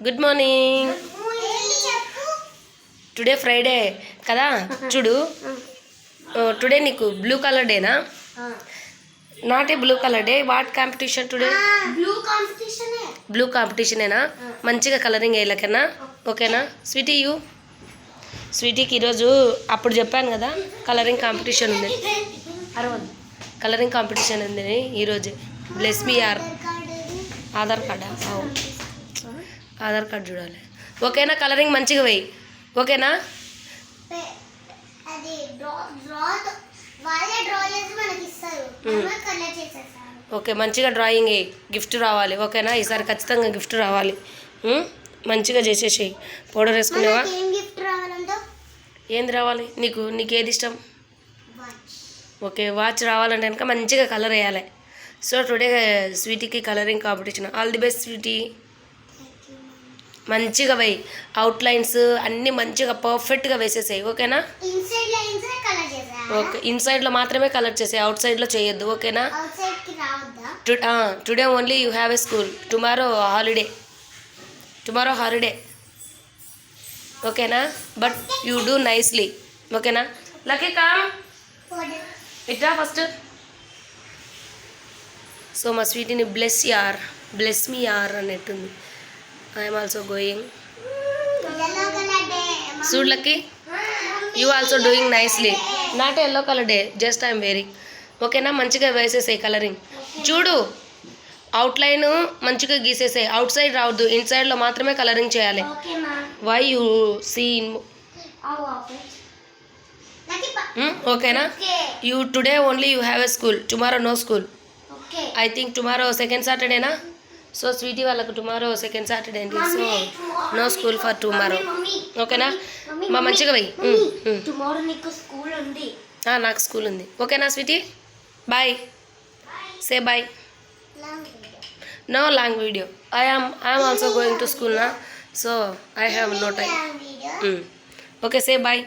Good morning. Today Friday కదా, చూడు. Today నీకు బ్లూ కలర్ డేనా? Not a blue colour day. What competition today? Blue కాంపిటీషనేనా? మంచిగా కలరింగ్ వేయలేకనా? ఓకేనా స్వీటీ? స్వీటీకి ఈరోజు అప్పుడు చెప్పాను కదా కలరింగ్ కాంపిటీషన్ ఉంది. కలరింగ్ కాంపిటీషన్ ఉంది ఈరోజు. బ్లెస్ మీ యార్. ఆధార్ కార్డా? ఆధార్ కార్డు చూడాలి. ఓకేనా? కలరింగ్ మంచిగా వేయి. ఓకేనా? ఓకే, మంచిగా డ్రాయింగ్ వేయి. గిఫ్ట్ రావాలి. ఓకేనా? ఈసారి ఖచ్చితంగా గిఫ్ట్ రావాలి. మంచిగా చేసేసేయి. పౌడర్ వేసుకునేవా? ఏంది రావాలి నీకు ఏది ఇష్టం? ఓకే, వాచ్ రావాలంటే కనుక మంచిగా కలర్ వేయాలి. సో టుడే స్వీటీకి colouring competition. All the best Sweety. మంచిగా వేయి. అవుట్లైన్స్ అన్నీ మంచిగా పర్ఫెక్ట్గా వేసేసాయి. ఓకేనా? ఓకే, ఇన్సైడ్లో మాత్రమే కలర్ చేసాయి, అవుట్ సైడ్లో చేయొద్దు. ఓకేనా? Today only you have a school. Tomorrow holiday. ఓకేనా? But you do nicely. ఓకేనా? లక్కీ కామ్ ఇట్రా ఫస్ట్. సో మా స్వీటీని బ్లెస్ మీ యార్ అన్నట్టుంది. I'm also going. చూడు Lucky, you also doing nicely. Not yellow colour day, just I'm wearing. ఓకేనా? మంచిగా వేసేసాయి కలరింగ్. చూడు, అవుట్లైన్ మంచిగా గీసేసాయి. అవుట్ సైడ్ రావద్దు, ఇన్సైడ్లో మాత్రమే కలరింగ్ చేయాలి. వై యూ సీ ఓకేనా? You today only you have a school. Tomorrow no school. I think tomorrow second సాటర్డేనా? So Sweety వాళ్ళకు టుమారో సెకండ్ సాటర్డే అండి. So no school for tomorrow. ఓకేనా? మా మంచిగా వెయ్యి. నాకు స్కూల్ ఉంది. ఓకేనా Sweety? Bye. Say bye. No long video. I'm also going to school నా. So I have no time. Okay, say bye.